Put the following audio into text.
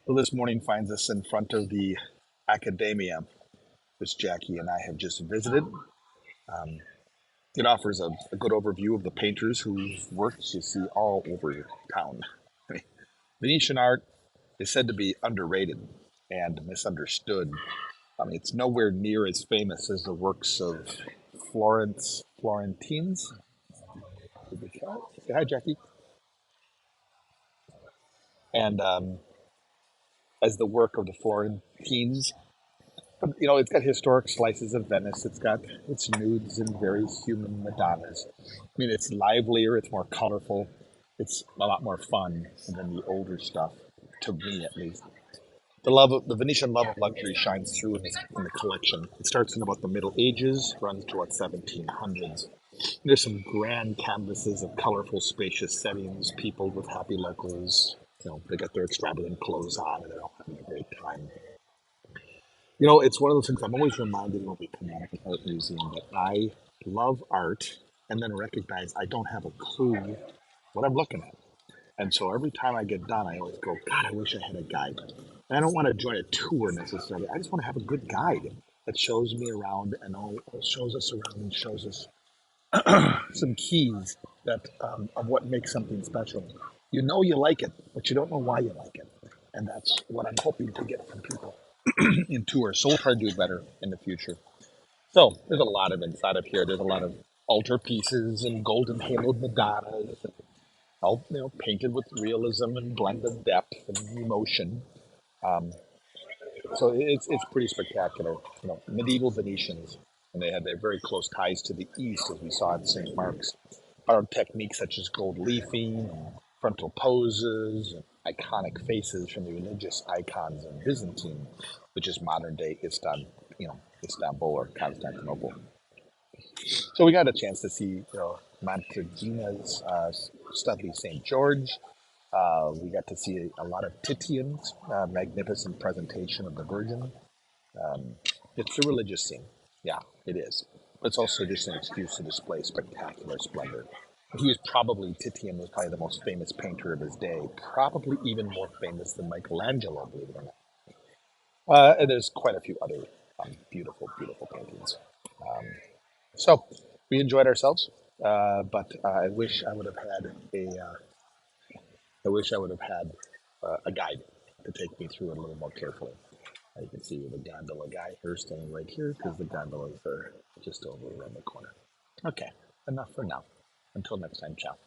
So this morning finds us in front of the Accademia, which Jackie and I have just visited. Um, it offers a good overview of the painters whose works you see all over town. Venetian art is said to be underrated and misunderstood. It's nowhere near as famous as the works of Florentines. Say hi, Jackie. And as the work of the Florentines. But, it's got historic slices of Venice. It's got its nudes and very human Madonnas. It's livelier. It's more colorful. It's a lot more fun than the older stuff, to me at least. The Venetian love of luxury shines through in the collection. It starts in about the Middle Ages, runs to about 1700s. There's some grand canvases of colorful, spacious settings, peopled with happy locals. They got their extravagant clothes on and they're all having a great time. It's one of those things I'm always reminded when we come out of an art museum that I love art and then recognize I don't have a clue what I'm looking at. And so every time I get done, I always go, God, I wish I had a guide. And I don't want to join a tour necessarily. I just want to have a good guide that shows me around and shows us around and shows us some keys that of what makes something special. You know you like it, but you don't know why you like it. And that's what I'm hoping to get from people in tours. So we'll try to do better in the future. So there's a lot of inside of here. There's a lot of altar pieces and golden haloed Madonnas, and all painted with realism and blended depth and emotion. Um, so it's pretty spectacular. Medieval Venetians, and they had their very close ties to the East, as we saw at St. Mark's. Borrowed techniques such as gold leafing, and frontal poses, and iconic faces from the religious icons in Byzantine, which is modern day Istanbul or Constantinople. So we got a chance to see, Montegina's Studley St. George. We got to see a lot of Titian's magnificent presentation of the Virgin. Um, it's a religious scene. Yeah, it is. But it's also just an excuse to display spectacular splendor. Titian was probably the most famous painter of his day, probably even more famous than Michelangelo, believe it or not. And there's quite a few other beautiful, beautiful paintings. Um, so we enjoyed ourselves, but I wish I would have had a guide to take me through it a little more carefully. You can see the gondola guy here staying right here because the gondolas are just over around the corner. Okay, enough for now. Until next time, ciao.